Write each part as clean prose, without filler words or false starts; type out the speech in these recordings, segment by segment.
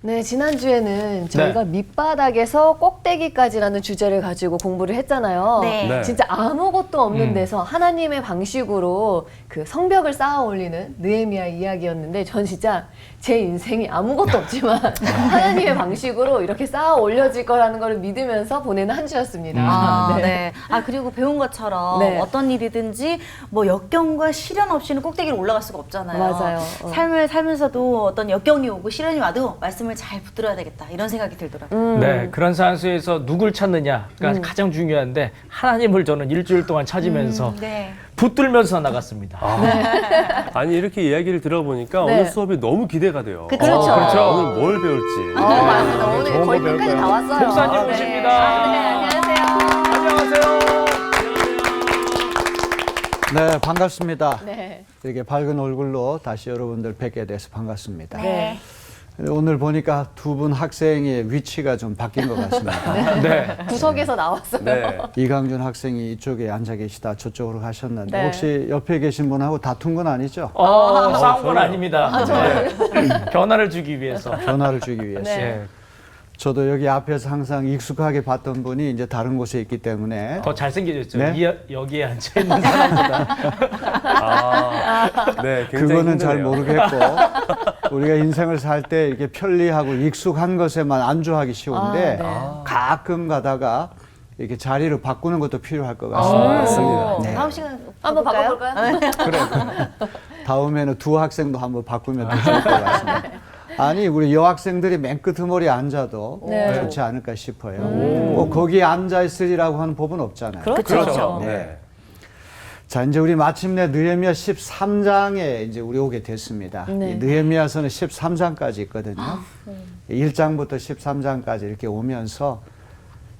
네, 지난주에는 저희가 밑바닥에서 꼭대기까지라는 주제를 가지고 공부를 했잖아요. 네. 진짜 아무것도 없는 데서 하나님의 방식으로 그 성벽을 쌓아 올리는 느헤미야 이야기였는데 전 진짜 제 인생이 아무것도 없지만 하나님의 방식으로 이렇게 쌓아 올려질 거라는 걸 믿으면서 보내는 한 주였습니다. 네. 아, 그리고 배운 것처럼 네. 어떤 일이든지 뭐 역경과 시련 없이는 꼭대기를 올라갈 수가 없잖아요. 맞아요. 삶을 살면서도 어떤 역경이 오고 시련이 와도 말씀을 잘 붙들어야 되겠다 이런 생각이 들더라고요. 네, 그런 상황 속에서 누굴 찾느냐가 가장 중요한데 하나님을 저는 일주일 동안 찾으면서 네. 붙들면서 나갔습니다. 아니 이렇게 이야기를 들어보니까 네. 오늘 수업이 너무 기대가 돼요. 그렇죠. 그렇죠. 오늘 뭘 배울지. 맞습니다. 오늘 좋은 거의 거 배울 끝까지 거예요. 다 왔어요. 목사님 네. 오십니다. 네, 안녕하세요. 안녕하세요. 네, 반갑습니다. 네. 이렇게 밝은 얼굴로 다시 여러분들 뵙게 돼서 반갑습니다. 네. 오늘 보니까 두 분 학생의 위치가 좀 바뀐 것 같습니다. 네. 구석에서 나왔어요. 네. 이강준 학생이 이쪽에 앉아 계시다 저쪽으로 가셨는데 네. 혹시 옆에 계신 분하고 다툰 건 아니죠? 싸운 건 전혀. 아닙니다. 네. 변화를 주기 위해서. 변화를 주기 위해서. 네. 예. 저도 여기 앞에서 항상 익숙하게 봤던 분이 이제 다른 곳에 있기 때문에 더 잘생겨졌죠. 네? 여기에 앉아 있는 사람보다. 네, 굉장히 그거는 잘 힘드네요. 모르겠고 우리가 인생을 살 때 이렇게 편리하고 익숙한 것에만 안주하기 쉬운데 가끔 가다가 이렇게 자리를 바꾸는 것도 필요할 것 같습니다. 맞습니다. 네. 다음 시간 한번 바꿔볼까요? 바꿔볼까요? 다음에는 두 학생도 한번 바꾸면 더 좋을 것 같습니다. 아니 우리 여학생들이 맨 끄트머리에 앉아도 네. 좋지 않을까 싶어요. 뭐 거기에 앉아 있으리라고 하는 법은 없잖아요. 그렇죠. 네. 네. 자, 이제 우리 마침내 느헤미야 13장에 이제 우리 오게 됐습니다. 네. 이 느헤미야서는 13장까지 있거든요. 1장부터 13장까지 이렇게 오면서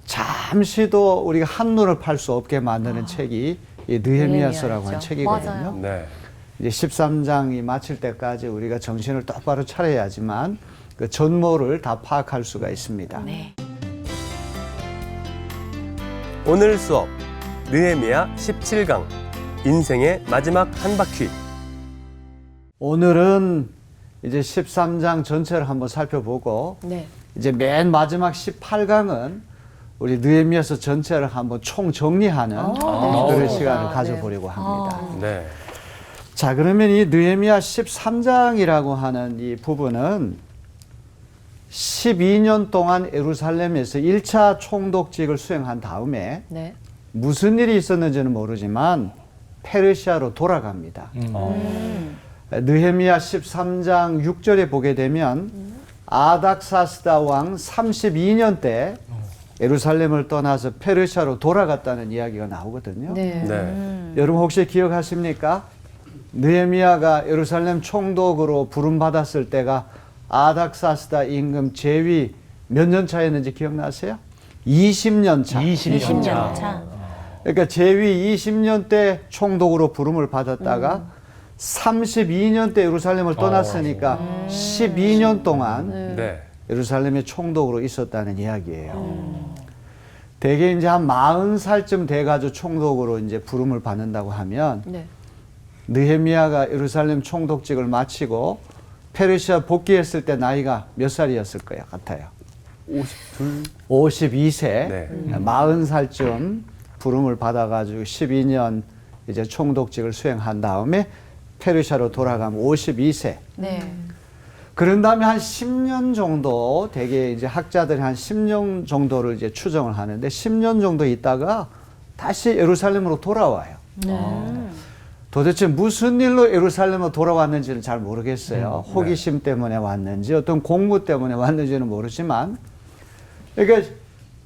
잠시도 우리가 한눈을 팔 수 없게 만드는 책이 이 느헤미야서라고 하는 느헤미야죠. 책이거든요. 맞아요. 네. 이제 13장이 마칠 때까지 우리가 정신을 똑바로 차려야지만 그 전모를 다 파악할 수가 있습니다. 네. 오늘 수업 느헤미야 17강 인생의 마지막 한 바퀴. 오늘은 이제 13장 전체를 한번 살펴보고 네. 이제 맨 마지막 18강은 우리 느헤미야서 전체를 한번 총 정리하는 그런 좋습니다. 시간을 네. 가져보려고 합니다. 네. 자, 그러면 이 느헤미야 13장이라고 하는 이 부분은 12년 동안 예루살렘에서 1차 총독직을 수행한 다음에 네. 무슨 일이 있었는지는 모르지만 페르시아로 돌아갑니다. 느헤미야 13장 6절에 보게 되면 아닥사스다 왕 32년 때 예루살렘을 떠나서 페르시아로 돌아갔다는 이야기가 나오거든요. 네. 네. 여러분 혹시 기억하십니까? 느헤미야가 예루살렘 총독으로 부름받았을 때가 아닥사스다 임금 제위 몇 년 차였는지 기억나세요? 20년 차. 20년 차. 차. 그러니까 제위 20년 때 총독으로 부름을 받았다가 32년 때 예루살렘을 떠났으니까 12년 동안 네. 예루살렘의 총독으로 있었다는 이야기예요. 대개 이제 한 40살쯤 돼가지고 총독으로 이제 부름을 받는다고 하면 네. 느헤미야가 예루살렘 총독직을 마치고 페르시아 복귀했을 때 나이가 몇 살이었을 거예요, 같아요? 52세. 네. 40살쯤 부름을 받아가지고 12년 이제 총독직을 수행한 다음에 페르시아로 돌아가면 52세. 네. 그런 다음에 한 10년 정도, 되게 이제 학자들이 한 10년 정도를 이제 추정을 하는데 10년 정도 있다가 다시 예루살렘으로 돌아와요. 도대체 무슨 일로 예루살렘으로 돌아왔는지는 잘 모르겠어요. 호기심 때문에 왔는지 어떤 공부 때문에 왔는지는 모르지만 그러니까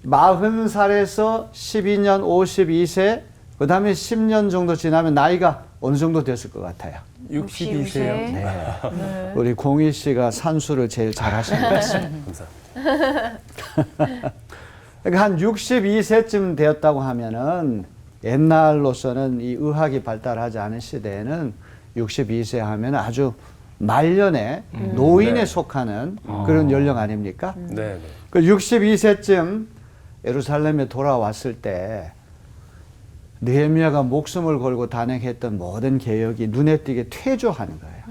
40살에서 12년 52세 그 다음에 10년 정도 지나면 나이가 어느 정도 됐을 것 같아요. 62세요. 네. 우리 공희 씨가 산수를 제일 잘하시는 것 같습니다. 감사합니다. 그러니까 한 62세쯤 되었다고 하면은 옛날로서는 이 의학이 발달하지 않은 시대에는 62세 하면 아주 말년에 노인에 네. 속하는 그런 연령 아닙니까? 네. 네. 그 62세쯤 예루살렘에 돌아왔을 때 느헤미야가 목숨을 걸고 단행했던 모든 개혁이 눈에 띄게 퇴조하는 거예요.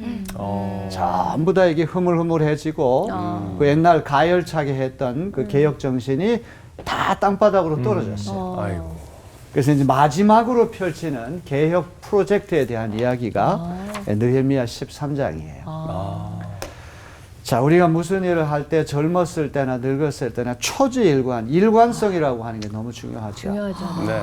전부 다 이게 흐물흐물해지고 그 옛날 가열차게 했던 그 개혁 정신이 다 땅바닥으로 떨어졌어요. 아이고. 그래서 이제 마지막으로 펼치는 개혁 프로젝트에 대한 이야기가 느헤미야 13장이에요. 자, 우리가 무슨 일을 할 때 젊었을 때나 늙었을 때나 초지일관, 일관성이라고 하는 게 너무 중요하죠. 중요하죠. 네.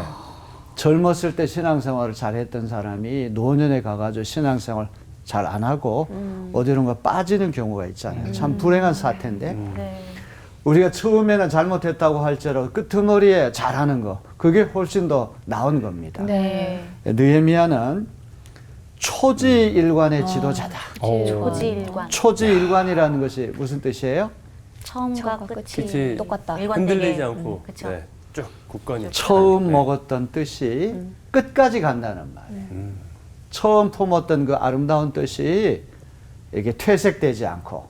젊었을 때 신앙생활을 잘했던 사람이 노년에 가가지고 신앙생활 잘 안 하고 어디론가 빠지는 경우가 있잖아요. 참 불행한 사태인데 네. 우리가 처음에는 잘못했다고 할지라도 끄트머리에 잘하는 거 그게 훨씬 더 나은 겁니다. 네. 느헤미야는 초지일관의 지도자다. 초지일관. 초지일관이라는 것이 무슨 뜻이에요? 처음과 끝이 그치. 똑같다. 흔들리지 일관되게. 않고 그쵸. 네. 쭉 굳건히. 처음 네. 먹었던 뜻이 끝까지 간다는 말이에요. 처음 품었던 그 아름다운 뜻이 이게 퇴색되지 않고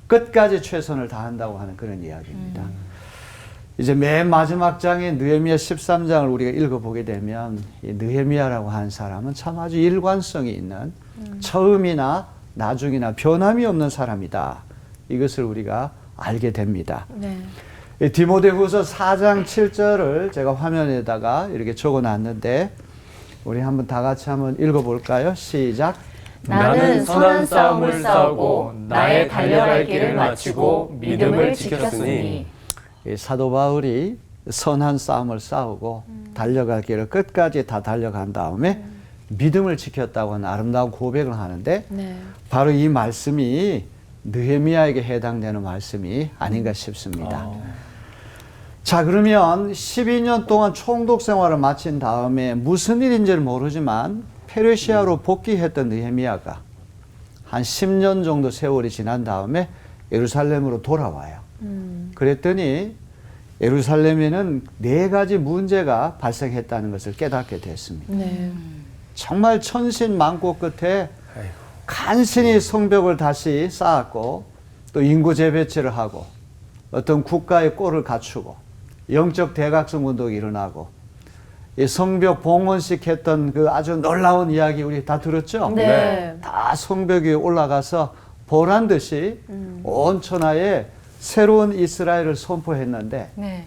끝까지 최선을 다한다고 하는 그런 이야기입니다. 이제 맨 마지막 장인 느헤미야 13장을 우리가 읽어보게 되면 이 느헤미야라고 하는 사람은 참 아주 일관성이 있는 처음이나 나중이나 변함이 없는 사람이다. 이것을 우리가 알게 됩니다. 네. 이 디모데후서 4장 7절을 제가 화면에다가 이렇게 적어놨는데 우리 한번 다 같이 한번 읽어볼까요? 시작. 나는 선한 싸움을 싸우고 나의 달려갈 길을 마치고 믿음을 지켰으니. 이 사도 바울이 선한 싸움을 싸우고 달려갈 길을 끝까지 다 달려간 다음에 믿음을 지켰다고 하는 아름다운 고백을 하는데 네. 바로 이 말씀이 느헤미야에게 해당되는 말씀이 아닌가 싶습니다. 자, 그러면 12년 동안 총독 생활을 마친 다음에 무슨 일인지를 모르지만 페르시아로 복귀했던 느헤미야가 한 10년 정도 세월이 지난 다음에 예루살렘으로 돌아와요. 그랬더니 예루살렘에는 4가지 문제가 발생했다는 것을 깨닫게 됐습니다. 네. 정말 천신만고 끝에 아이고. 간신히 성벽을 다시 쌓았고 또 인구 재배치를 하고 어떤 국가의 꼴을 갖추고 영적 대각성 운동이 일어나고 이 성벽 봉헌식 했던 그 아주 놀라운 이야기 우리 다 들었죠? 네. 다 성벽 위에 올라가서 보란 듯이 온 천하에 새로운 이스라엘을 선포했는데 네.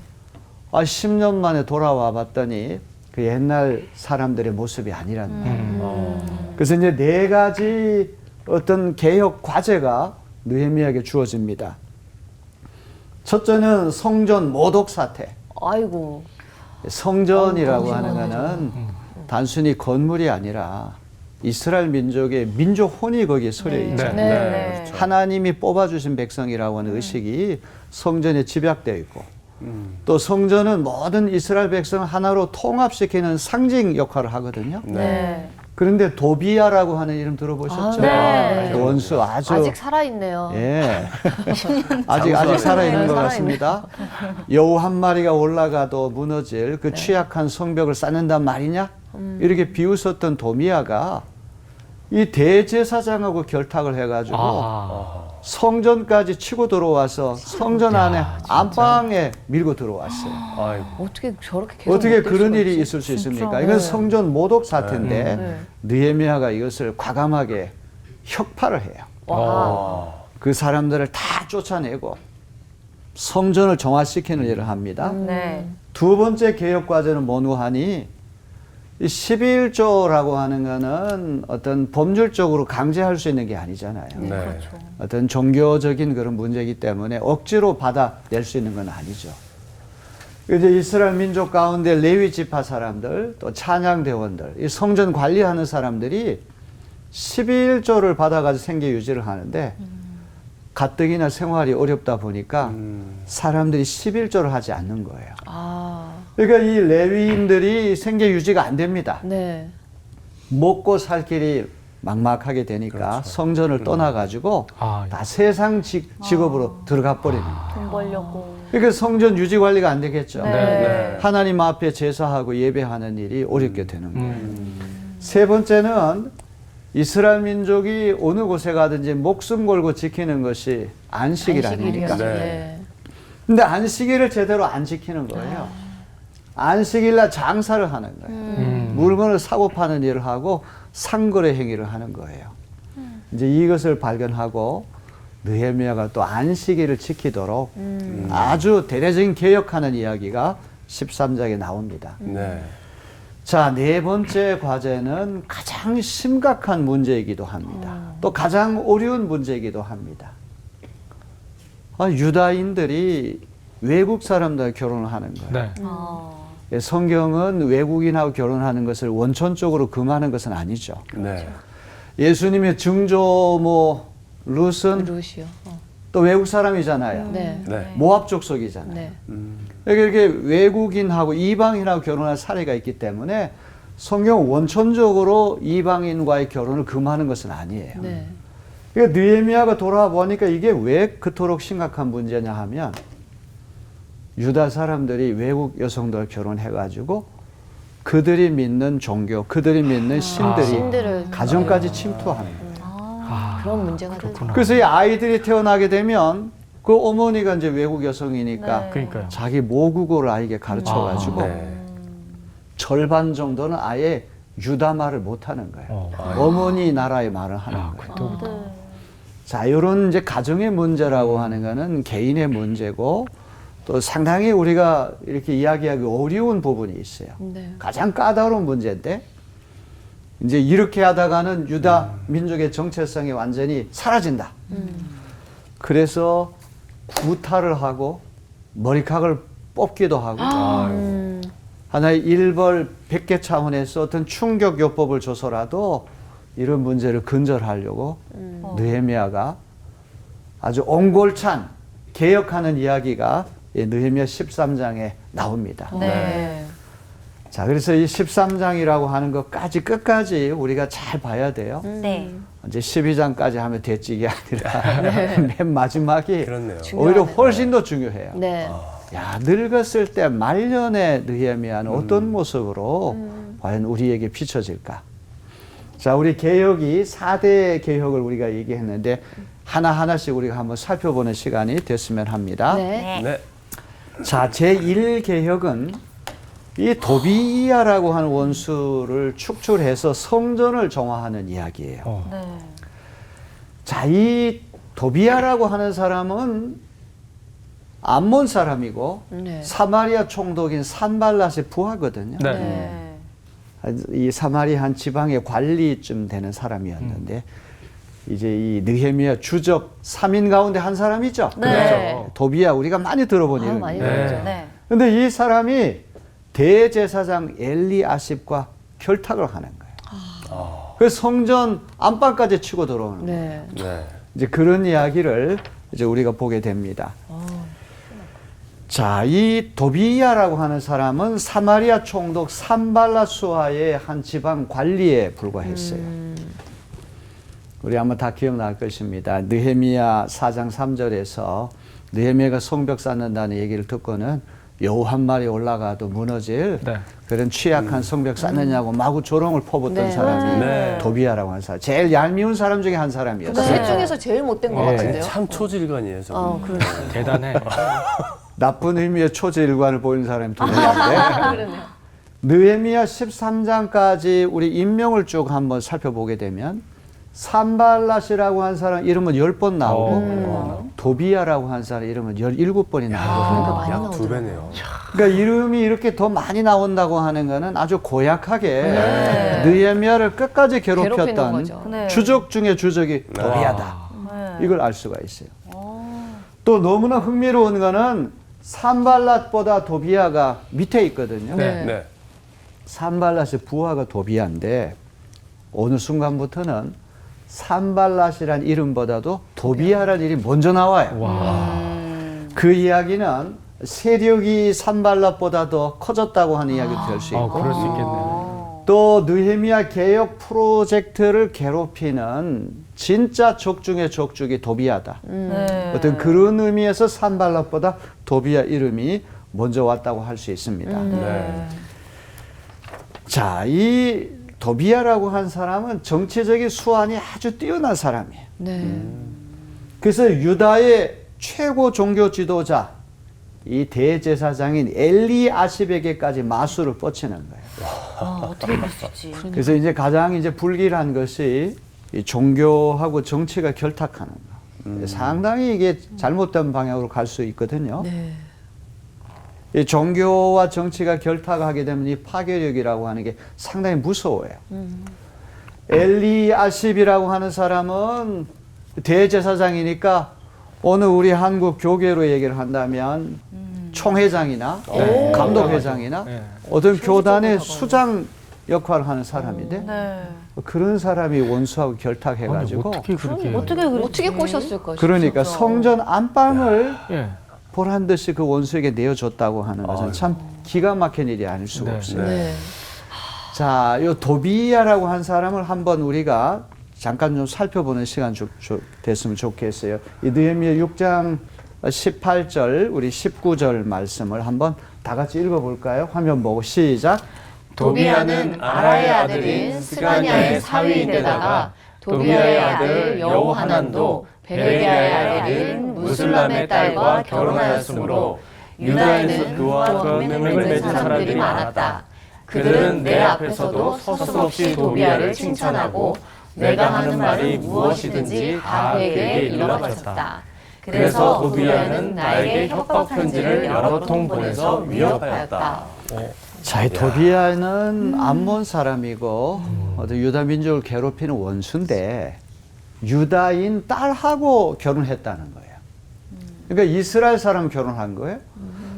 10년 만에 돌아와 봤더니 그 옛날 사람들의 모습이 아니라는 거예요. 그래서 이제 4가지 어떤 개혁 과제가 느헤미야에게 주어집니다. 첫째는 성전 모독 사태. 아이고. 성전이라고 하는 거는 단순히 건물이 아니라 이스라엘 민족의 민족 혼이 거기에 서려 있잖아요. 네. 그렇죠. 하나님이 뽑아주신 백성이라고 하는 의식이 성전에 집약되어 있고 또 성전은 모든 이스라엘 백성을 하나로 통합시키는 상징 역할을 하거든요. 네. 그런데 도비야라고 하는 이름 들어보셨죠? 아, 네. 그 원수 아주 아직 살아있네요. 예. 아직 살아있는 것 같습니다. 여우 한 마리가 올라가도 무너질 그 취약한 성벽을 쌓는단 말이냐? 이렇게 비웃었던 도미야가 이 대제사장하고 결탁을 해가지고 성전까지 치고 들어와서 성전 안에 안방에 밀고 들어왔어요. 아이고. 어떻게 저렇게 계속 어떻게 못될 그런 수가 일이 있지? 있을 수 있습니까? 진짜. 이건 네. 성전 모독 사태인데 네. 느헤미야가 이것을 과감하게 혁파를 해요. 와. 그 사람들을 다 쫓아내고 성전을 정화시키는 일을 합니다. 네. 두 번째 개혁 과제는 뭐누 하니 이 11조라고 하는 거는 어떤 법률적으로 강제할 수 있는 게 아니잖아요. 네. 어떤 종교적인 그런 문제이기 때문에 억지로 받아낼 수 있는 건 아니죠. 이제 이스라엘 민족 가운데 레위 지파 사람들 또 찬양 대원들 이 성전 관리하는 사람들이 11조를 받아가지고 생계 유지를 하는데 가뜩이나 생활이 어렵다 보니까 사람들이 11조를 하지 않는 거예요. 아. 그러니까 이 레위인들이 생계 유지가 안 됩니다. 네. 먹고 살 길이 막막하게 되니까 그렇죠. 성전을 떠나가지고 아, 다 세상 직업으로 들어가 버립니다. 돈 벌려고. 그러니까 성전 유지 관리가 안 되겠죠. 네. 네. 하나님 앞에 제사하고 예배하는 일이 어렵게 되는 거예요. 세 번째는 이스라엘 민족이 어느 곳에 가든지 목숨 걸고 지키는 것이 안식이라는 안식일이요. 거니까. 네. 근데 안식일을 제대로 안 지키는 거예요. 안식일날 장사를 하는 거예요. 물건을 사고 파는 일을 하고 상거래 행위를 하는 거예요. 이제 이것을 발견하고 느헤미야가 또 안식일을 지키도록 아주 대대적인 개혁하는 이야기가 13장에 나옵니다. 네. 자, 네 번째 과제는 가장 심각한 문제이기도 합니다. 또 가장 어려운 문제이기도 합니다. 유다인들이 외국 사람들과 결혼을 하는 거예요. 네. 예, 성경은 외국인하고 결혼하는 것을 원천적으로 금하는 것은 아니죠. 네. 예수님의 증조모 룻은 루시오. 또 외국 사람이잖아요. 네. 네. 모압 족속이잖아요. 네. 이렇게 외국인하고 이방인하고 결혼할 사례가 있기 때문에 성경 원천적으로 이방인과의 결혼을 금하는 것은 아니에요. 네. 그러니까 느헤미야가 돌아보니까 이게 왜 그토록 심각한 문제냐 하면 유다 사람들이 외국 여성들 결혼해가지고 그들이 믿는 종교, 그들이 믿는 신들이 신들을 가정까지 침투하는 거예요. 그런 문제가 그렇구나. 그래서 이 아이들이 태어나게 되면 그 어머니가 이제 외국 여성이니까 네. 그러니까요. 자기 모국어를 아이에게 가르쳐가지고 네. 절반 정도는 아예 유다 말을 못하는 거예요. 어머니 나라의 말을 하는 거예요. 그때부터. 자, 이런 이제 가정의 문제라고 하는 거는 개인의 문제고 또 상당히 우리가 이렇게 이야기하기 어려운 부분이 있어요. 네. 가장 까다로운 문제인데 이제 이렇게 하다가는 유다 민족의 정체성이 완전히 사라진다. 그래서 구타를 하고 머리카락을 뽑기도 하고 하나의 일벌 100개 차원에서 어떤 충격 요법을 줘서라도 이런 문제를 근절하려고 느헤미야가 아주 옹골찬 개혁하는 이야기가 이 느헤미야 13장에 나옵니다. 네. 자, 그래서 이 13장이라고 하는 것까지 끝까지 우리가 잘 봐야 돼요. 네. 이제 12장까지 하면 됐지 이게 아니라 맨 마지막이 그렇네요. 오히려 훨씬 더 중요해요. 네. 야, 늙었을 때 말년의 느헤미야는 어떤 모습으로 과연 우리에게 비춰질까? 자, 우리 개혁이 4대 개혁을 우리가 얘기했는데 하나하나씩 우리가 한번 살펴보는 시간이 됐으면 합니다. 네. 네. 자, 제1개혁은 이 도비야라고 하는 원수를 축출해서 성전을 정화하는 이야기예요. 네. 자, 이 도비야라고 하는 사람은 암몬 사람이고 네. 사마리아 총독인 산발랏의 부하거든요. 네. 네. 이 사마리아 한 지방의 관리쯤 되는 사람이었는데 이제 이 느헤미야 주적 3인 가운데 한 사람이죠. 네. 그렇죠? 도비야 우리가 많이 들어본 이름. 많이 네. 들었죠. 네. 근데 이 사람이 대제사장 엘리아십과 결탁을 하는 거예요. 그래서 성전 안방까지 치고 들어오는 거예요. 네. 네. 이제 그런 이야기를 이제 우리가 보게 됩니다. 자, 이 도비야라고 하는 사람은 사마리아 총독 산발랏 수하의 한 지방 관리에 불과했어요. 우리 아마 다 기억날 것입니다. 느헤미야 4장 3절에서 느헤미야가 성벽 쌓는다는 얘기를 듣고는 여우 한 마리 올라가도 무너질 네. 그런 취약한 성벽 쌓느냐고 마구 조롱을 퍼붓던 네. 사람이 네. 도비야라고 하는 사람. 제일 얄미운 사람 중에 한 사람이었어요. 그러니까 셋 중에서 제일 못된 것 네. 같은데요. 참 초질관이에요, 저분. 그러네요. 대단해. 나쁜 의미의 초지일관을 보이는 사람이 두 명인데 그러네요. 느헤미야 13장까지 우리 인명을 쭉 한번 살펴보게 되면 산발랏이라고 한 사람 이름은 10번 나오고 도비야라고 한 사람 이름은 17번이 그러니까 나오거든요. 많이 약 두 나오더라고요. 배네요. 그러니까 이름이 이렇게 더 많이 나온다고 하는 거는 아주 고약하게 느헤미야를 끝까지 괴롭히는 괴롭혔던 거죠. 네. 주적 중에 주적이 도비야다. 네. 이걸 알 수가 있어요. 또 너무나 흥미로운 거는 산발랏보다 도비야가 밑에 있거든요. 네. 네. 산발랏의 부하가 도비야인데 어느 순간부터는 산발랏이란 이름보다도 도비야라는 이름이 먼저 나와요. 그 이야기는 세력이 산발랏보다 더 커졌다고 하는 이야기도 될 수 있고 그럴 수 있겠네요. 또 느헤미야 개혁 프로젝트를 괴롭히는 진짜 적 중의 적중이 도비야다. 네. 어떤 그런 의미에서 산발랏보다 도비야 이름이 먼저 왔다고 할 수 있습니다. 네. 자, 이 도비야라고 한 사람은 정치적인 수완이 아주 뛰어난 사람이에요. 네. 그래서 유다의 최고 종교 지도자 이 대제사장인 엘리아십에게까지 마술을 뻗치는 거예요. 어떻게 그럴 수 있지? 그래서 이제 가장 이제 불길한 것이 이 종교하고 정치가 결탁하는 거. 상당히 이게 잘못된 방향으로 갈 수 있거든요. 네. 이 종교와 정치가 결탁하게 되면 이 파괴력이라고 하는 게 상당히 무서워요. 엘리아십이라고 하는 사람은 대제사장이니까 오늘 우리 한국 교계로 얘기를 한다면 총회장이나 네. 감독회장이나 네. 어떤 교단의 수장 역할을 하는 사람인데 네. 그런 사람이 원수하고 결탁해가지고 어떻게 그렇게 어떻게 그랬지? 어떻게 꼬셨을까? 그러니까 싶죠. 성전 안방을 예. 보란 듯이 그 원수에게 내어줬다고 하는 것은 참 기가 막힌 일이 아닐 수가 네. 없어요. 네. 자, 요 도비야라고 한 사람을 한번 우리가 잠깐 좀 살펴보는 시간 됐으면 좋겠어요. 이 느헤미야 6장 18절, 우리 19절 말씀을 한번 다 같이 읽어볼까요? 화면 보고 시작. 도비야는 아라의 아들인 스가냐의 사위인데다가 도비야의 아들 여호하난도 베레기야의 아들인 무술람의 딸과 결혼하였으므로 유다에는 그와 동맹을 맺은 사람들이 많았다. 그들은 내 앞에서도 서슴없이 도비야를 칭찬하고 내가 하는 말이 무엇이든지 다 그에게 일러바쳤다. 그래서 도비야는 나에게 협박 편지를 여러 통 보내서 위협하였다. 자, 이 도비야는 암몬 사람이고 어떤 유다 민족을 괴롭히는 원수인데 유다인 딸하고 결혼했다는 거예요. 그러니까 이스라엘 사람 결혼한 거예요.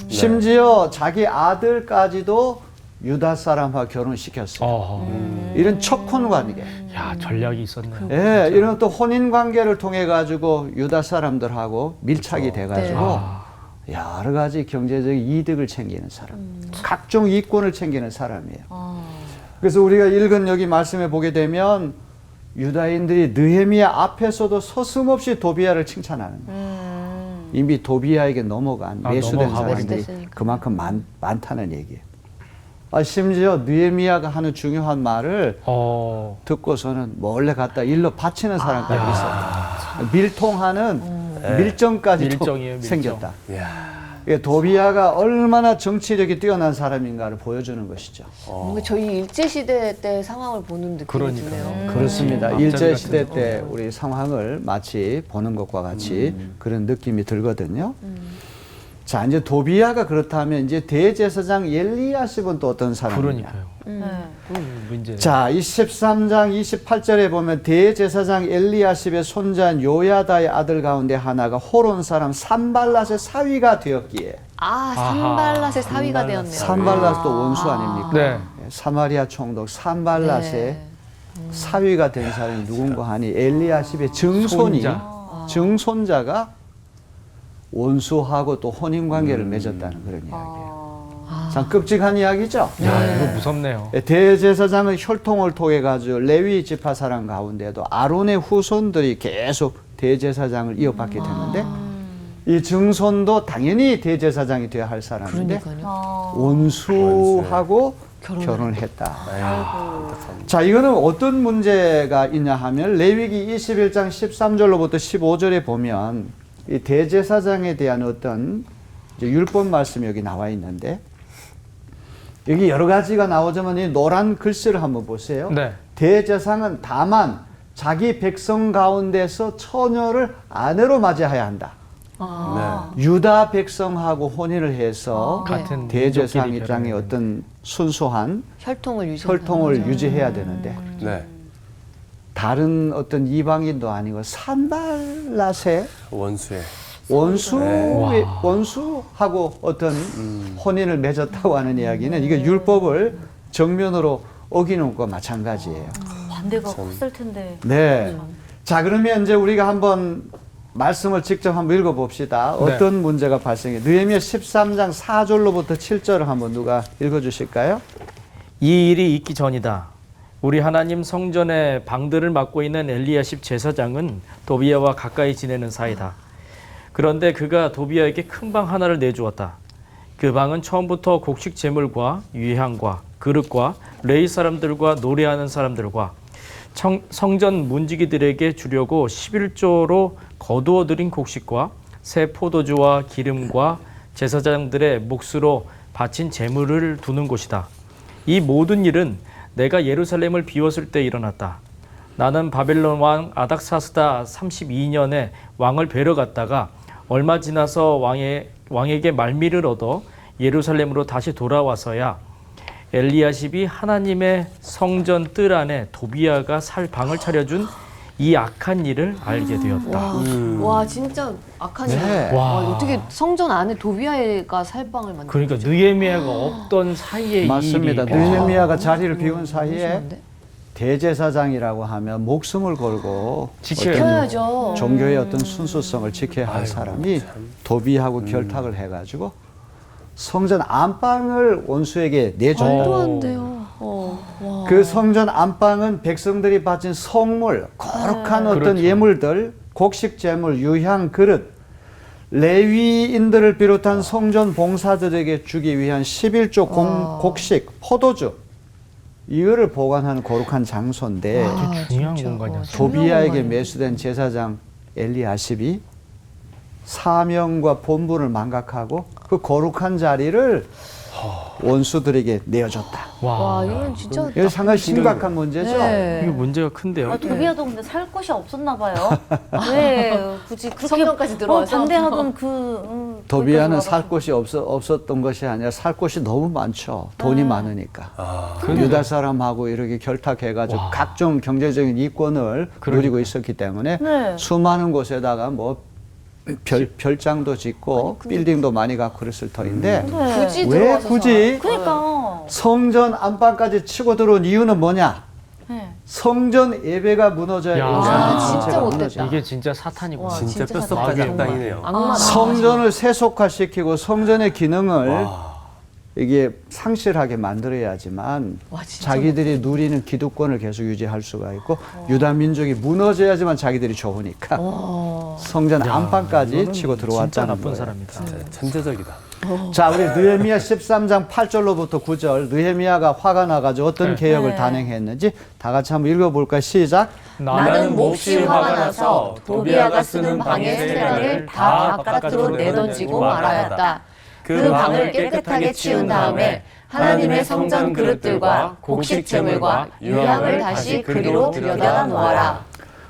심지어 자기 아들까지도 유다 사람과 결혼시켰어요. 이런 척혼 관계. 야, 전략이 있었네요. 예, 이런 또 혼인 관계를 통해 가지고 유다 사람들하고 밀착이 돼 가지고 여러 가지 경제적 이득을 챙기는 사람. 각종 이권을 챙기는 사람이에요. 그래서 우리가 읽은 여기 말씀에 보게 되면 유다인들이 느헤미야 앞에서도 서슴없이 도비야를 칭찬하는 거예요. 이미 도비야에게 넘어간 매수된 사람들이 버렸으니까. 그만큼 많다는 얘기예요. 심지어 느헤미야가 하는 중요한 말을 듣고서는 몰래 갖다 일러 바치는 사람까지 있었다. 밀통하는 밀정까지 밀정이에요, 밀정. 생겼다. 이야. 이게 도비야가 얼마나 정치력이 뛰어난 사람인가를 보여주는 것이죠. 뭔가 저희 일제시대 때 상황을 보는 느낌이 그러니까요. 드네요. 그렇습니다. 앞자리 일제 시대 같은 때 우리 상황을 마치 보는 것과 같이 그런 느낌이 들거든요. 자, 이제 도비야가 그렇다면 이제 대제사장 엘리야십은 또 어떤 사람이냐? 그러니까요. 네. 문제. 자, 이 13장 28절에 보면 대제사장 엘리야십의 손자인 요야다의 아들 가운데 하나가 호론 사람 산발랏의 사위가 되었기에 아, 산발랏의 사위가 되었네요. 산발랏도 원수 아닙니까? 네. 사마리아 총독 산발랏의 네. 사위가 된 사람이 누군가 하니 엘리야십의 증손이 증손자가 원수하고 또 혼인 관계를 맺었다는 그런 이야기예요. 참 끔찍한 이야기죠. 야, 이거 무섭네요. 대제사장의 혈통을 통해 가지고 레위 지파 사람 가운데도 아론의 후손들이 계속 대제사장을 이어받게 되는데 이 증손도 당연히 대제사장이 되어야 할 사람인데 그러니까요. 원수하고 결혼을 했다. 자, 이거는 어떤 문제가 있냐 하면 레위기 21장 13절로부터 15절에 보면 이 대제사장에 대한 어떤 이제 율법 말씀이 여기 나와 있는데 여기 여러 가지가 나오지만 이 노란 글씨를 한번 보세요. 네. 대제사장은 다만 자기 백성 가운데서 처녀를 아내로 맞이해야 한다. 유다 백성하고 혼인을 해서 같은 대제사장 민족끼리 입장에 결혼해야 어떤 순수한 혈통을 유지해야 되는데 네. 다른 어떤 이방인도 아니고 산발랏의 원수의. 원수하고 어떤 혼인을 맺었다고 하는 이야기는 이게 율법을 정면으로 어기는 것과 마찬가지예요. 반대가 컸을 텐데. 네. 자, 그러면 이제 우리가 한번 말씀을 직접 한번 읽어봅시다. 어떤 문제가 발생해? 느헤미야 13장 4절로부터 7절을 한번 누가 읽어주실까요? 이 일이 있기 전이다. 우리 하나님 성전의 방들을 맡고 있는 엘리야십 제사장은 도비야와 가까이 지내는 사이다. 그런데 그가 도비야에게 큰 방 하나를 내주었다. 그 방은 처음부터 곡식 제물과 유향과 그릇과 레위 사람들과 노래하는 사람들과 성전 문지기들에게 주려고 11조로 거두어 들인 곡식과 새 포도주와 기름과 제사장들의 몫으로 바친 제물을 두는 곳이다. 이 모든 일은 내가 예루살렘을 비웠을 때 일어났다. 나는 바벨론 왕 아닥사스다 32년에 왕을 뵈러 갔다가 얼마 지나서 왕에게 말미를 얻어 예루살렘으로 다시 돌아와서야 엘리야십이 하나님의 성전 뜰 안에 도비야가 살 방을 차려준 이 악한 일을 알게 되었다. 와 진짜 악한 일. 네. 와, 와. 어떻게 성전 안에 도비아가 살방을 만든 그러니까 느헤미야가 없던 사이에 맞습니다. 이 일이 느헤미야가 자리를 비운 사이에 심한데? 대제사장이라고 하면 목숨을 걸고 지켜야죠. 지켜야죠. 종교의 어떤 순수성을 지켜야 할 사람이 도비하고 결탁을 해가지고 성전 안방을 원수에게 내줬다. 말도 안 돼요. 와. 그 성전 안방은 백성들이 바친 성물, 거룩한 어떤 그렇죠. 예물들, 곡식 제물, 유향 그릇, 레위인들을 비롯한 성전 봉사들에게 주기 위한 11조 곡식, 포도주 이거를 보관하는 거룩한 장소인데 아주 중요한 진짜. 공간이었어요. 도비야에게 중요한 매수된 제사장 엘리야십이 사명과 본분을 망각하고 그 거룩한 자리를 원수들에게 내어줬다. 와, 이건 진짜 이거 상당히 심각한 문제죠. 네. 이게 문제가 큰데요. 아, 도비야도 근데 살 곳이 없었나 봐요. 왜 굳이 그렇게 성전까지 들어와서? 반대하던 그 도비야는 거기까지 살 곳이 없었던 것이 아니라 살 곳이 너무 많죠. 돈이 많으니까. 유다 사람하고 이렇게 결탁해가지고 와. 각종 경제적인 이권을 누리고 있었기 때문에 네. 수많은 곳에다가 뭐 별장도 짓고 빌딩도 많이 갖고 그랬을 터인데 네. 굳이 왜 들어와서 굳이 그러니까. 성전 안방까지 치고 들어온 이유는 뭐냐? 네. 성전 예배가 무너져야 야. 인간의 아, 전체가 진짜 무너져. 못됐다. 이게 진짜 사탄이고. 와, 진짜 진짜 뼛속까지 사탄이다. 악당이네요. 악마다. 성전을 세속화시키고 성전의 기능을 이게 상실하게 만들어야지만 와, 진짜 자기들이 누리는 기득권을 계속 유지할 수가 있고 유다 민족이 무너져야지만 자기들이 좋으니까 성전 안방까지 이거는 치고 진짜 들어왔다는 나쁜 거예요. 사람이다. 천재적이다. 자, 우리 느헤미야 13장 8절로부터 9절 느헤미야가 화가 나가지고 어떤 네. 개혁을 네. 단행했는지 다 같이 한번 읽어볼까요? 시작. 나는 몹시 화가 나서 도비야가 쓰는 방의 세라를 다 바깥으로 내던지고 말하였다. 그 방을 깨끗하게 치운 다음에 하나님의 성전 그릇들과 곡식 제물과 유향을 다시 그리로 들여다 놓아라.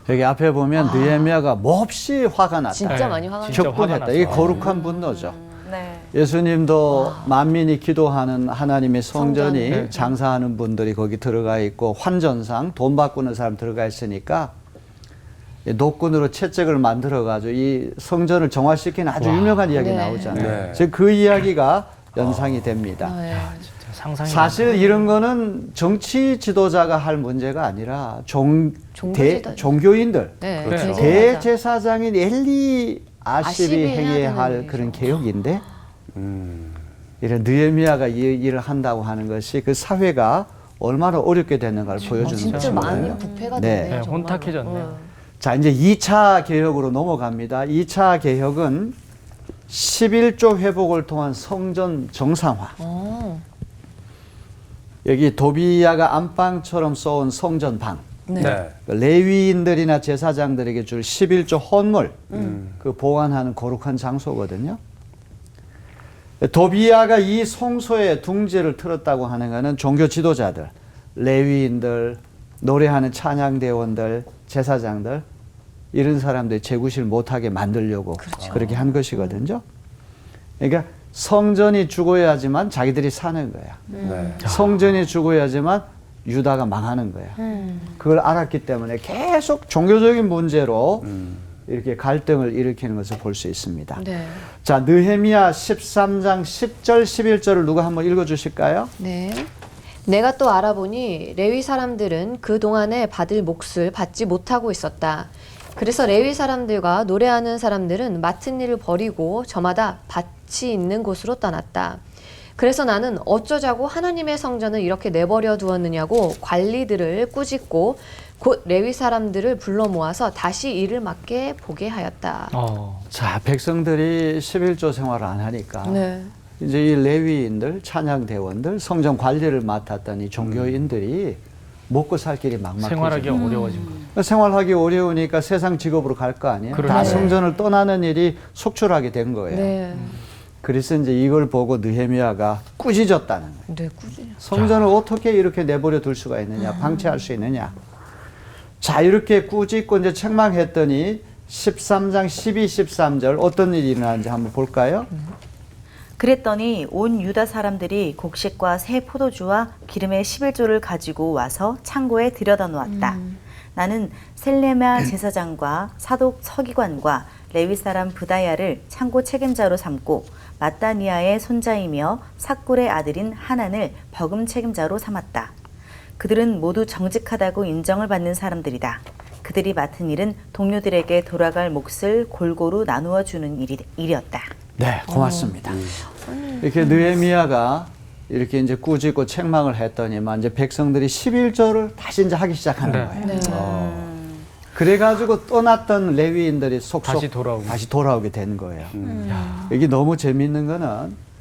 여기 앞에 보면 느헤미야가 몹시 화가 났다. 진짜 많이 화가 진짜 났다. 격분했다. 화가 이게 났어. 거룩한 분노죠. 네. 예수님도 만민이 기도하는 하나님의 성전이 성전. 장사하는 분들이 거기 들어가 있고 환전상 돈 바꾸는 사람 들어가 있으니까 노끈으로 채찍을 만들어 가지고 이 성전을 정화시키는 아주 유명한 이야기 네. 나오잖아요. 네. 즉 그 이야기가 연상이 됩니다. 네. 진짜 상상이 사실 이런 거는 정치 지도자가 할 문제가 아니라 종교지도자. 종교인들, 네. 그렇죠. 대제사장. 대제사장인 엘리 아십이 아십이 행해야 해야 할 되는 그런 일이죠. 개혁인데 이런 느헤미야가 이 일을 한다고 하는 것이 그 사회가 얼마나 어렵게 됐는가를 보여주는 진짜 거죠. 많이 부패가 네. 됐네요. 네, 정말로. 혼탁해졌네요. 자, 이제 2차 개혁으로 넘어갑니다. 2차 개혁은 11조 회복을 통한 성전 정상화. 여기 도비야가 안방처럼 써온 성전방. 네. 레위인들이나 제사장들에게 줄 11조 헌물, 그 보관하는 거룩한 장소거든요. 도비야가 이 성소에 둥지를 틀었다고 하는 것은 종교 지도자들, 레위인들, 노래하는 찬양대원들, 제사장들 이런 사람들이 재구실 못하게 만들려고 그렇게 한 것이거든요. 그러니까 성전이 죽어야지만 자기들이 사는 거야. 네. 성전이 죽어야지만 유다가 망하는 거야. 그걸 알았기 때문에 계속 종교적인 문제로 이렇게 갈등을 일으키는 것을 볼 수 있습니다. 네. 자, 느헤미야 13장 10절 11절을 누가 한번 읽어 주실까요? 네. 내가 또 알아보니 레위 사람들은 그 동안에 받을 몫을 받지 못하고 있었다. 그래서 레위 사람들과 노래하는 사람들은 맡은 일을 버리고 저마다 밭이 있는 곳으로 떠났다. 그래서 나는 어쩌자고 하나님의 성전을 이렇게 내버려 두었느냐고 관리들을 꾸짖고 곧 레위 사람들을 불러 모아서 다시 일을 맡게 보게 하였다. 자, 백성들이 11조 생활을 안 하니까 네. 이제 이 레위인들, 찬양대원들, 성전 관리를 맡았던 이 종교인들이 먹고 살 길이 막막해져. 생활하기 어려워진 거예요. 생활하기 어려우니까 세상 직업으로 갈 거 아니에요. 그렇죠. 다 성전을 떠나는 일이 속출하게 된 거예요. 네. 그래서 이제 이걸 보고 느헤미야가 꾸짖었다는 거예요. 네, 꾸준히. 성전을 어떻게 이렇게 내버려 둘 수가 있느냐, 방치할 수 있느냐. 자, 이렇게 꾸짖고 이제 책망했더니 13장 12, 13절 어떤 일이 일어나는지 한번 볼까요? 그랬더니 온 유다 사람들이 곡식과 새 포도주와 기름의 11조를 가지고 와서 창고에 들여다 놓았다. 나는 셀레마 제사장과 사독 서기관과 레위 사람 브다야를 창고 책임자로 삼고 마따니아의 손자이며 삭굴의 아들인 하난을 버금 책임자로 삼았다. 그들은 모두 정직하다고 인정을 받는 사람들이다. 그들이 맡은 일은 동료들에게 돌아갈 몫을 골고루 나누어 주는 일이었다. 네, 고맙습니다. 이렇게 느헤미야가 이렇게 이제 꾸짖고 책망을 했더니만 이제 백성들이 11조를 다시 이제 하기 시작하는 네. 거예요. 네. 그래가지고 떠났던 레위인들이 속속 다시 돌아오게 된 거예요. 여기 너무 재밌는 거는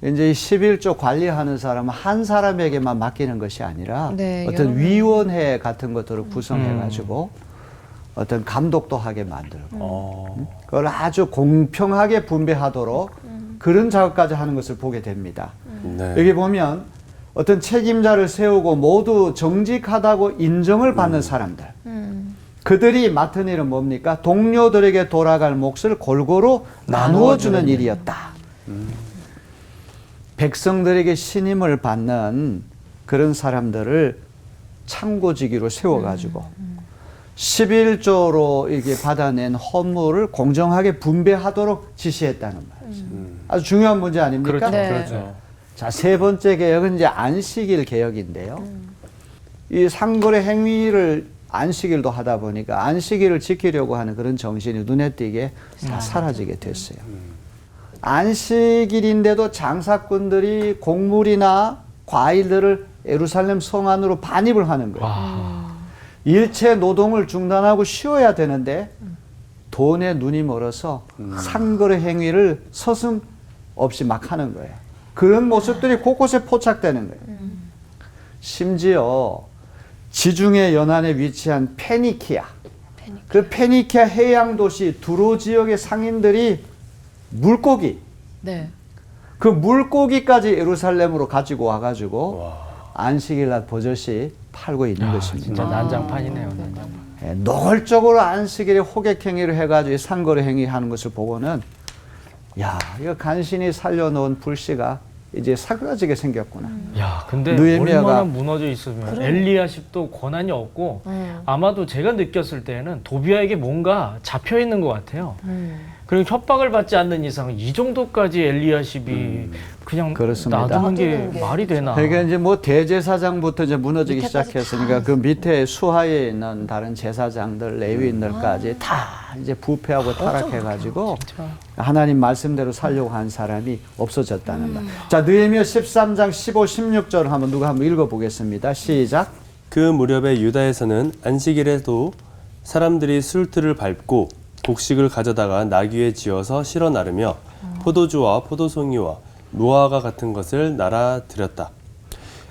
이제 이 11조 관리하는 사람은 한 사람에게만 맡기는 것이 아니라 네, 어떤 여러 위원회 같은 것들을 구성해가지고 어떤 감독도 하게 만들고 그걸 아주 공평하게 분배하도록 그런 작업까지 하는 것을 보게 됩니다. 네. 여기 보면 어떤 책임자를 세우고 모두 정직하다고 인정을 받는 사람들. 그들이 맡은 일은 뭡니까? 동료들에게 돌아갈 몫을 골고루 나누어 주는 일이었다. 백성들에게 신임을 받는 그런 사람들을 참고직위로 세워가지고 11조로 이렇게 받아낸 헌물을 공정하게 분배하도록 지시했다는 말이죠. 아주 중요한 문제 아닙니까? 그렇죠. 네. 그렇죠. 자, 세 번째 개혁은 이제 안식일 개혁인데요. 이 상거래 행위를 안식일도 하다 보니까 안식일을 지키려고 하는 그런 정신이 눈에 띄게 다 사라지게 됐어요. 안식일인데도 장사꾼들이 곡물이나 과일들을 예루살렘 성 안으로 반입을 하는 거예요. 일체 노동을 중단하고 쉬어야 되는데 돈에 눈이 멀어서 상거래 행위를 서슴없이 막 하는 거예요. 그런 모습들이 곳곳에 포착되는 거예요. 심지어 지중해 연안에 위치한 페니키아. 그 페니키아 해양 도시 두로 지역의 상인들이 물고기, 네. 그 물고기까지 예루살렘으로 가지고 와가지고 안식일 날 버젓이 팔고 있는 것입니다. 진짜 난장판이네요. 난장판. 예, 노골적으로 안식일에 호객 행위를 해가지고 상거래 행위하는 것을 보고는 야, 이거 간신히 살려놓은 불씨가 이제 사그라지게 생겼구나. 야, 근데 느헤미야가 얼마나 무너져 있으면 엘리야십도 권한이 없고 아마도 제가 느꼈을 때는 도비아에게 뭔가 잡혀 있는 것 같아요. 그리고 협박을 받지 않는 이상 이 정도까지 엘리야십이 그냥 그렇습니다. 놔두는 게 놔두는 게 말이 되나? 그러니까 이제 뭐 대제사장부터 이제 무너지기 밑에까지 시작했으니까 그 밑에 수하에 있는 다른 제사장들, 레위인들까지 다 이제 부패하고 타락해가지고 하나님 말씀대로 살려고 한 사람이 없어졌다는 말. 자, 느헤미야 13장 15, 16절 한번 누가 한번 읽어보겠습니다. 시작. 그 무렵에 유다에서는 안식일에도 사람들이 술틀을 밟고 곡식을 가져다가 나귀에 지어서 실어 나르며 포도주와 포도송이와 무화과 같은 것을 날아들였다.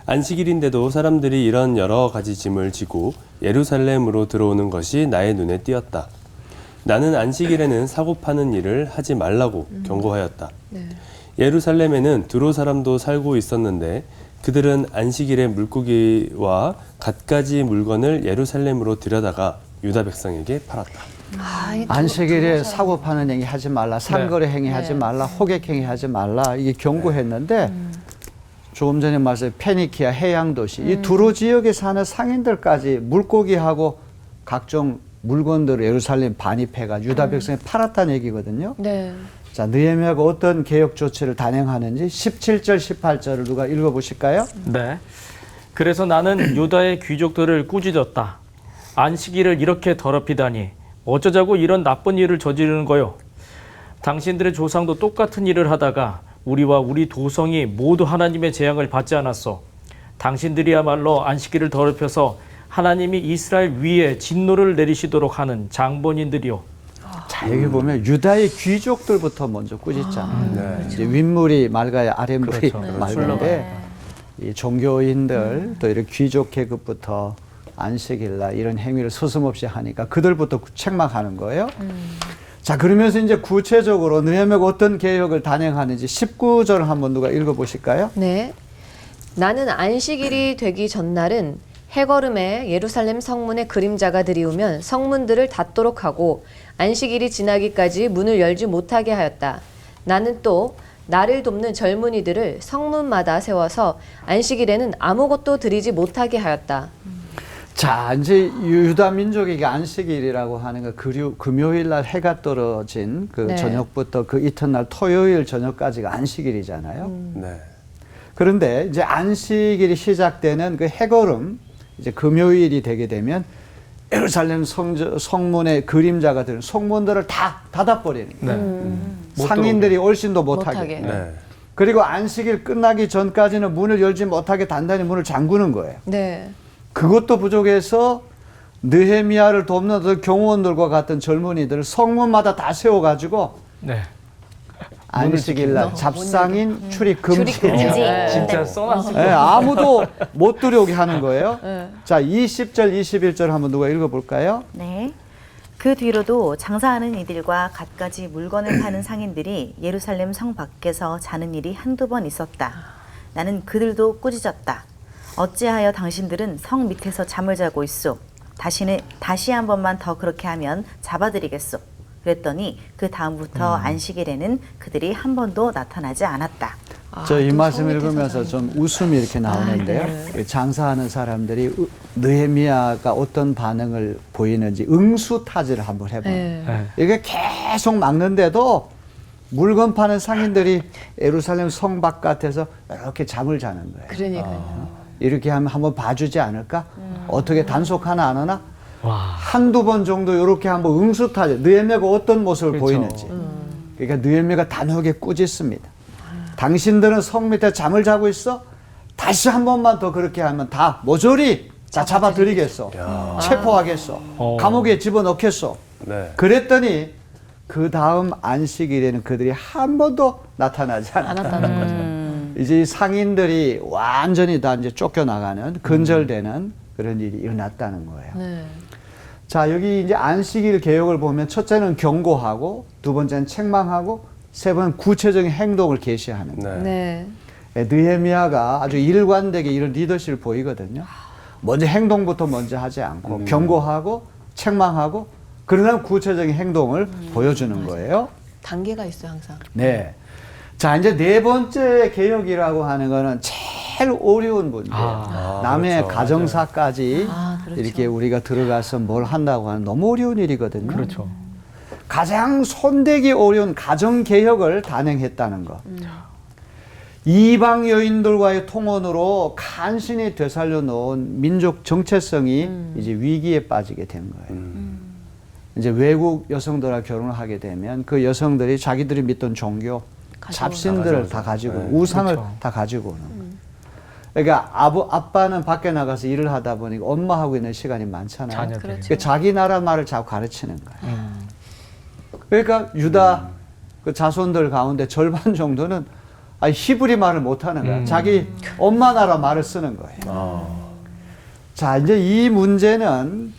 안식일인데도 사람들이 이런 여러 가지 짐을 지고 예루살렘으로 들어오는 것이 나의 눈에 띄었다. 나는 안식일에는 사고 파는 일을 하지 말라고 경고하였다. 네. 예루살렘에는 두로 사람도 살고 있었는데 그들은 안식일에 물고기와 갖가지 물건을 예루살렘으로 들여다가 유다 백성에게 팔았다. 안식일에 사고 파는 행위 하지 말라, 상거래 행위 하지 말라, 호객 행위 하지 말라 이게 경고했는데 조금 전에 말씀 페니키아 해양 도시 이 두로 지역에 사는 상인들까지 물고기하고 각종 물건들을 예루살렘 반입해가 유다 백성에 팔았다는 얘기거든요. 네. 자, 느헤미야가 어떤 개혁 조치를 단행하는지 17절, 18절을 누가 읽어보실까요? 네. 그래서 나는 유다의 귀족들을 꾸짖었다. 안식일을 이렇게 더럽히다니 어쩌자고 이런 나쁜 일을 저지르는 거요. 당신들의 조상도 똑같은 일을 하다가 우리와 우리 도성이 모두 하나님의 재앙을 받지 않았어. 당신들이야말로 안식일을 더럽혀서 하나님이 이스라엘 위에 진노를 내리시도록 하는 장본인들이요. 자, 여기 보면 유다의 귀족들부터 먼저 꾸짖잖아요. 이제 윗물이 맑아야 아랫물이 그렇죠. 맑은데 이 종교인들 또 이런 귀족 계급부터 안식일날 이런 행위를 서슴없이 하니까 그들부터 책망하는 거예요. 자, 그러면서 이제 구체적으로 느헤미야가 어떤 개혁을 단행하는지 19절을 한번 누가 읽어보실까요? 네. 나는 안식일이 되기 전날은 해걸음에 예루살렘 성문의 그림자가 드리우면 성문들을 닫도록 하고 안식일이 지나기까지 문을 열지 못하게 하였다. 나는 또 나를 돕는 젊은이들을 성문마다 세워서 안식일에는 아무것도 드리지 못하게 하였다. 자, 이제 유다 민족에게 안식일이라고 하는 거 금요일 날 해가 떨어진 그 네. 저녁부터 그 이튿날 토요일 저녁까지가 안식일이잖아요. 네. 그런데 이제 안식일이 시작되는 그 해걸음, 이제 금요일이 되게 되면 예루살렘 성문의 그림자가 드는 성문들을 다 닫아버리는 거예요. 네. 못 상인들이 올신도 못하게. 못하게. 네. 그리고 안식일 끝나기 전까지는 문을 열지 못하게 단단히 문을 잠그는 거예요. 네. 그것도 부족해서 느헤미야를 돕는 어떤 경호원들과 같은 젊은이들을 성문마다 다 세워가지고 네. 안식일날 잡상인 출입 금지. 금지. 네. 진짜 써놨어. 네, 아무도 못 들어오게 하는 거예요. 네. 자, 20절, 21절 한번 누가 읽어볼까요? 네. 그 뒤로도 장사하는 이들과 갖가지 물건을 파는 상인들이 예루살렘 성 밖에서 자는 일이 한두 번 있었다. 나는 그들도 꾸짖었다. 어찌하여 당신들은 성 밑에서 잠을 자고 있소? 다시 한 번만 더 그렇게 하면 잡아드리겠소. 그랬더니 그 다음부터 안식일에는 그들이 한 번도 나타나지 않았다. 저 이 또 말씀 성 밑에서 읽으면서 좀 웃음이 이렇게 나오는데요. 그 장사하는 사람들이 느헤미야가 어떤 반응을 보이는지 응수타지를 한번 해봐요. 네. 이게 계속 막는데도 물건 파는 상인들이 예루살렘 성 바깥에서 이렇게 잠을 자는 거예요. 그러니까요. 이렇게 하면 한번 봐주지 않을까? 어떻게 단속 하나 안 하나? 와. 한두 번 정도 이렇게 한번 응수타지, 느헤미야가 어떤 모습을 그렇죠. 보이는지. 그러니까 느헤미야가 단호하게 꾸짖습니다. 당신들은 성 밑에 잠을 자고 있어? 다시 한 번만 더 그렇게 하면 다 모조리 다 잡아드리겠어. 체포하겠어. 감옥에 집어넣겠어. 네. 그랬더니 그 다음 안식일에는 그들이 한 번도 나타나지 않았다. 않았다는 거죠. 이제 이 상인들이 완전히 다 이제 쫓겨나가는 근절되는 그런 일이 일어났다는 거예요. 네. 자, 여기 이제 안식일 개혁을 보면 첫째는 경고하고 두 번째는 책망하고 세 번은 구체적인 행동을 계시하는 거예요. 네. 네. 느헤미야가 아주 일관되게 이런 리더십을 보이거든요. 먼저 행동부터 먼저 하지 않고 경고하고 책망하고 그러나 구체적인 행동을 보여주는 거예요. 단계가 있어요, 항상. 네. 자, 이제 네 번째 개혁이라고 하는 거는 제일 어려운 문제예요. 남의 그렇죠. 가정사까지 그렇죠. 이렇게 우리가 들어가서 뭘 한다고 하는 너무 어려운 일이거든요. 그렇죠. 가장 손대기 어려운 가정개혁을 단행했다는 것. 이방 여인들과의 통혼으로 간신히 되살려 놓은 민족 정체성이 이제 위기에 빠지게 된 거예요. 이제 외국 여성들과 결혼을 하게 되면 그 여성들이 자기들이 믿던 종교, 잡신들을 다 가지고 네. 우상을 그렇죠. 다 가지고 오는 거예요. 그러니까 아빠는 밖에 나가서 일을 하다 보니까 엄마하고 있는 시간이 많잖아요. 자녀들이. 그렇죠. 그러니까 자기 나라 말을 자꾸 가르치는 거예요. 그러니까 유다 그 자손들 가운데 절반 정도는 히브리 말을 못하는 거야. 자기 엄마 나라 말을 쓰는 거예요. 자, 이제 이 문제는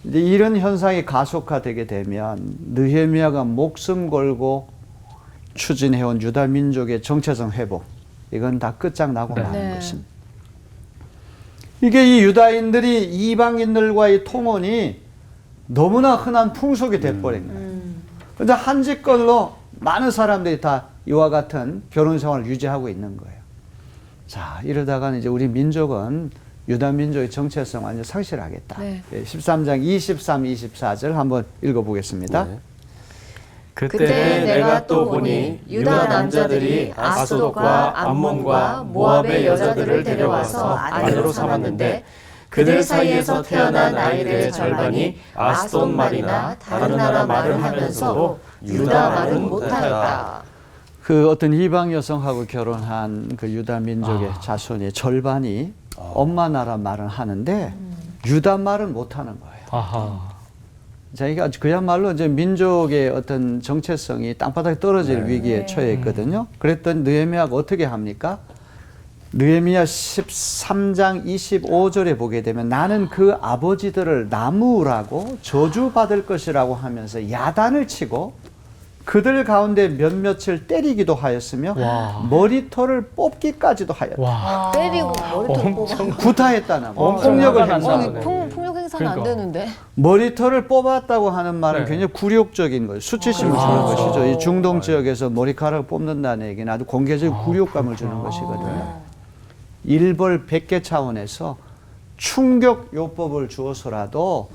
이제 이런 현상이 가속화되게 되면 느헤미야가 목숨 걸고 추진해온 유다 민족의 정체성 회복, 이건 다 끝장나고 네. 마는 네. 것입니다. 이게 이 유다인들이 이방인들과의 통혼이 너무나 흔한 풍속이 돼버린 거예요. 그런데 한 집걸로 많은 사람들이 다 이와 같은 결혼 생활을 유지하고 있는 거예요. 자, 이러다가는 이제 우리 민족은 유다 민족의 정체성 완전 상실하겠다. 네. 13장 23, 24절 한번 읽어보겠습니다. 네. 그때 내가 또 보니 유다 남자들이 아스돗과 암몬과 모압의 여자들을 데려와서 아내로 삼았는데 그들 사이에서 태어난 아이들의 절반이 아스돗 말이나 다른 나라 말을 하면서도 유다 말은 못하였다. 그 어떤 이방 여성하고 결혼한 그 유다 민족의 자손의 절반이 엄마 나라 말은 하는데 유다 말은 못하는 거예요. 아하. 자기가 그야말로 이제 민족의 어떤 정체성이 땅바닥에 떨어질 위기에 처해 있거든요. 그랬더니 느헤미야가 어떻게 합니까? 느헤미야 13장 25절에 보게 되면 나는 그 아버지들을 나무라고 저주받을 것이라고 하면서 야단을 치고 그들 가운데 몇몇을 때리기도 하였으며 와. 머리털을 뽑기까지도 하였다. 와. 때리고 머리털 뽑아. 구타했다는 거. 엄청 폭력을 화가 난다. 행사하는 네. 거. 폭력 행사는 안 그러니까. 되는데. 머리털을 뽑았다고 하는 말은 네. 굉장히 굴욕적인 거예요. 수치심을 주는 것이죠. 이 중동 지역에서 머리카락을 뽑는다는 얘기는 아주 공개적인 굴욕감을 주는 것이거든요. 일벌 100개 차원에서 충격 요법을 주어서라도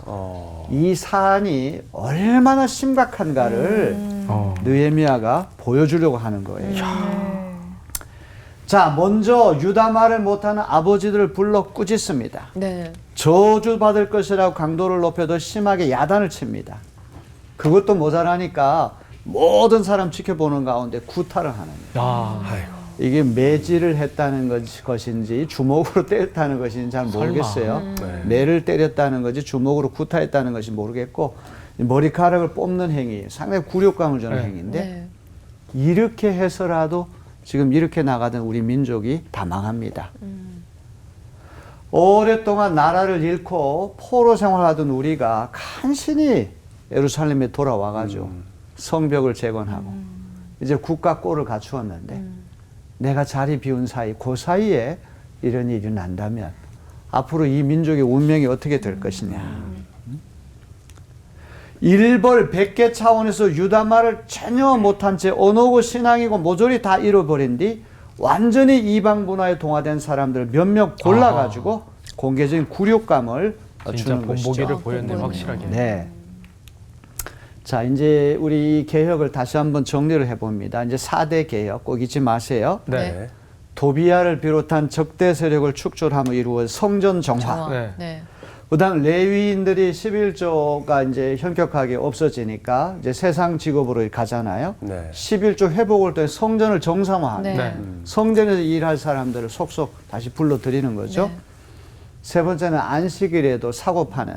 이 사안이 얼마나 심각한가를 느헤미야가 보여주려고 하는 거예요. 자, 먼저 유다 말을 못하는 아버지들을 불러 꾸짖습니다. 네. 저주받을 것이라고 강도를 높여도 심하게 야단을 칩니다. 그것도 모자라니까 모든 사람 지켜보는 가운데 구타를 하는 거예요. 야. 이게 매질을 했다는 것인지 주먹으로 때렸다는 것인지 잘 모르겠어요. 매를 때렸다는 것이 주먹으로 구타했다는 것이 모르겠고 머리카락을 뽑는 행위, 상당히 굴욕감을 주는 네. 행위인데 네. 이렇게 해서라도 지금 이렇게 나가던 우리 민족이 다 망합니다. 오랫동안 나라를 잃고 포로 생활하던 우리가 간신히 예루살렘에 돌아와가지고 성벽을 재건하고 이제 국가 꼴을 갖추었는데 내가 자리 비운 사이 그 사이에 이런 일이 난다면 앞으로 이 민족의 운명이 어떻게 될 것이냐. 일벌 100개 차원에서 유다 말을 전혀 못한 채 언어고 신앙이고 모조리 다 잃어버린 뒤 완전히 이방 문화에 동화된 사람들 몇몇 골라가지고 공개적인 굴욕감을 진짜 주는 것이죠. 본보기를 보였네 확실하게. 네. 자, 이제 우리 개혁을 다시 한번 정리를 해봅니다. 이제 4대 개혁 꼭 잊지 마세요. 네. 도비야를 비롯한 적대 세력을 축출함을 이루어 성전 정화. 네. 네. 그다음 레위인들이 11조가 이제 현격하게 없어지니까 이제 세상 직업으로 가잖아요. 네. 11조 회복을 통해 성전을 정상화하는 네. 네. 성전에서 일할 사람들을 속속 다시 불러들이는 거죠. 네. 세 번째는 안식일에도 사고 파는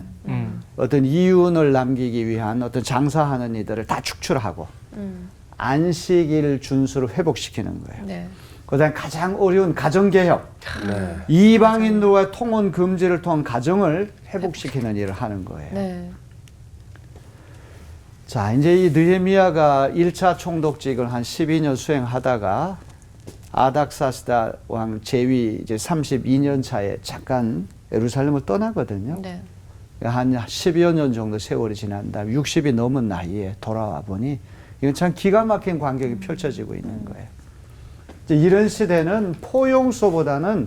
어떤 이윤을 남기기 위한 어떤 장사하는 이들을 다 축출하고 안식일 준수를 회복시키는 거예요. 네. 그다음 가장 어려운 가정개혁. 네. 이방인들과의 통혼 금지를 통한 가정을 회복시키는 일을 하는 거예요. 네. 자, 이제 이 느헤미야가 1차 총독직을 한 12년 수행하다가 아닥사스다 왕 제위 이제 32년 차에 잠깐 예루살렘을 떠나거든요. 네. 한 10여 년 정도 세월이 지난 다음 60이 넘은 나이에 돌아와 보니 이건 참 기가 막힌 광경이 펼쳐지고 있는 거예요. 이제 이런 시대는 포용소보다는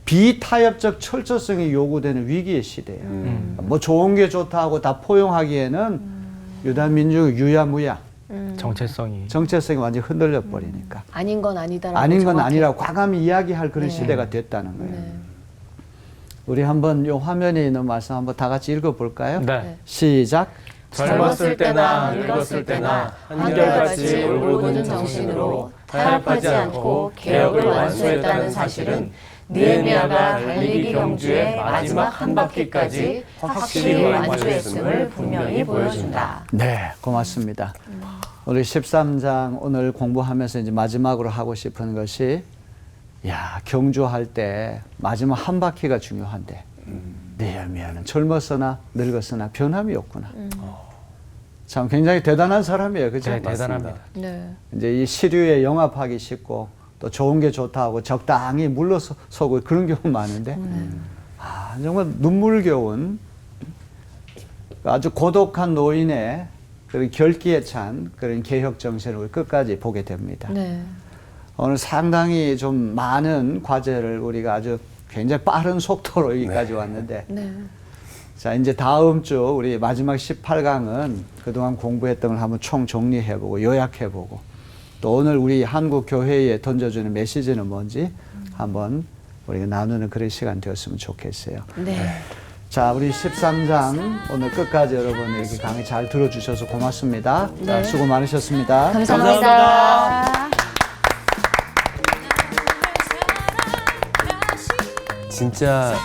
비타협적 철저성이 요구되는 위기의 시대예요. 뭐 좋은 게 좋다 하고 다 포용하기에는 유다 민족의 유야무야 정체성이. 정체성이 완전히 흔들려 버리니까 아닌 건 아니다라고. 아닌 건 정확히. 아니라고 과감히 이야기할 그런 네. 시대가 됐다는 거예요. 네. 우리 한번 요 화면에 있는 말씀 한번 다 같이 읽어볼까요? 네. 시작. 젊었을 때나 늙었을 때나 한결같이 울고는 정신으로 타협하지 않고 개혁을 완수했다는 사실은 느헤미야가 달리기 경주의 마지막 한 바퀴까지 확실히 완주했음을 분명히 보여준다. 네, 고맙습니다. 우리 13장 오늘 공부하면서 이제 마지막으로 하고 싶은 것이 경주할 때 마지막 한 바퀴가 중요한데 느헤미야는 젊었으나 늙었으나 변함이 없구나. 참 굉장히 대단한 사람이에요, 그죠? 네, 대단합니다. 네. 이제 이 시류에 영합하기 쉽고 또 좋은 게 좋다고 적당히 물러서고 그런 경우 많은데 정말 눈물겨운 아주 고독한 노인의 그런 결기에 찬 그런 개혁 정신을 끝까지 보게 됩니다. 네. 오늘 상당히 좀 많은 과제를 우리가 아주 굉장히 빠른 속도로 여기까지 왔는데 네. 자, 이제 다음 주 우리 마지막 18강은 그동안 공부했던 걸 한번 총 정리해보고 요약해보고 또 오늘 우리 한국 교회에 던져주는 메시지는 뭔지 한번 우리가 나누는 그런 시간 되었으면 좋겠어요. 네. 자, 우리 13장 오늘 끝까지 여러분 이렇게 강의 잘 들어주셔서 고맙습니다. 자, 네. 수고 많으셨습니다. 감사합니다. 진짜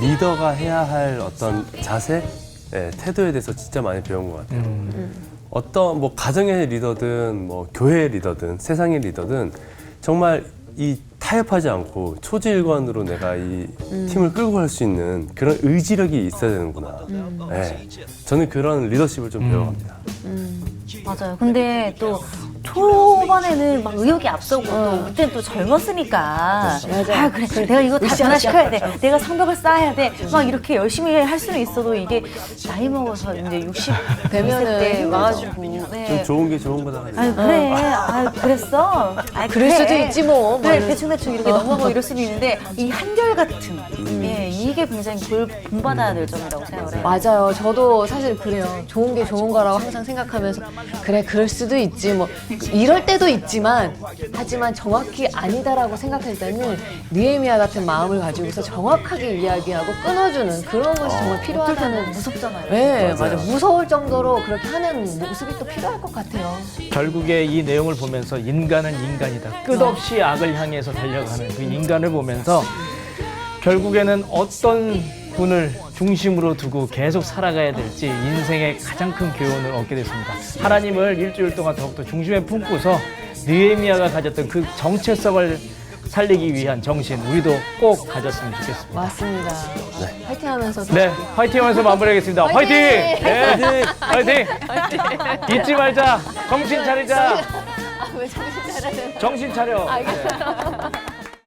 리더가 해야 할 어떤 자세, 태도에 대해서 진짜 많이 배운 것 같아요. 어떤 뭐 가정의 리더든 뭐 교회의 리더든 세상의 리더든 정말 이 타협하지 않고 초지일관으로 내가 이 팀을 끌고 갈 수 있는 그런 의지력이 있어야 되는구나. 네. 저는 그런 리더십을 좀 배워갑니다. 맞아요. 근데 또 초반에는 막 의욕이 앞서고 또 그때는 또 젊었으니까 맞아요. 아 그래 내가 이거 다 변화시켜야 돼 내가 성벽을 쌓아야 돼 막 이렇게 열심히 할 수는 있어도 이게 나이 먹어서 이제 60 되면은 때 힘들죠. 와가지고 좀 네. 좋은 게 좋은 거다. 아유 그래 그랬어 그럴 수도 있지 뭐. 그래 뭐 대충 이렇게 넘어가고 이럴 수도 있는데 이 한결같은 예, 이게 굉장히 본받아야 될 점이라고 생각을 해요. 맞아요. 저도 사실 그래요. 좋은 게 좋은 거라고 항상 생각하면서 그래 그럴 수도 있지 뭐 이럴 때도 있지만 하지만 정확히 아니다라고 생각할 때는 느헤미야 같은 마음을 가지고서 정확하게 이야기하고 끊어주는 그런 것이 정말 필요하다는. 무섭잖아요. 네, 맞아. 무서울 정도로 그렇게 하는 모습이 또 필요할 것 같아요. 결국에 이 내용을 보면서 인간은 인간이다. 끝없이 악을 향해서 달려가는 그 인간을 보면서 결국에는 어떤 분을 중심으로 두고 계속 살아가야 될지 인생의 가장 큰 교훈을 얻게 됐습니다. 하나님을 일주일 동안 더욱더 중심에 품고서 느헤미야가 가졌던 그 정체성을 살리기 위한 정신 우리도 꼭 가졌으면 좋겠습니다. 맞습니다. 화이팅 하면서 네, 화이팅 하면서 마무리하겠습니다. 화이팅! 화이팅! 네, 화이팅! 잊지 말자. 정신 차리자. 왜 정신 차려야 되나? 정신 차려. 알겠어요.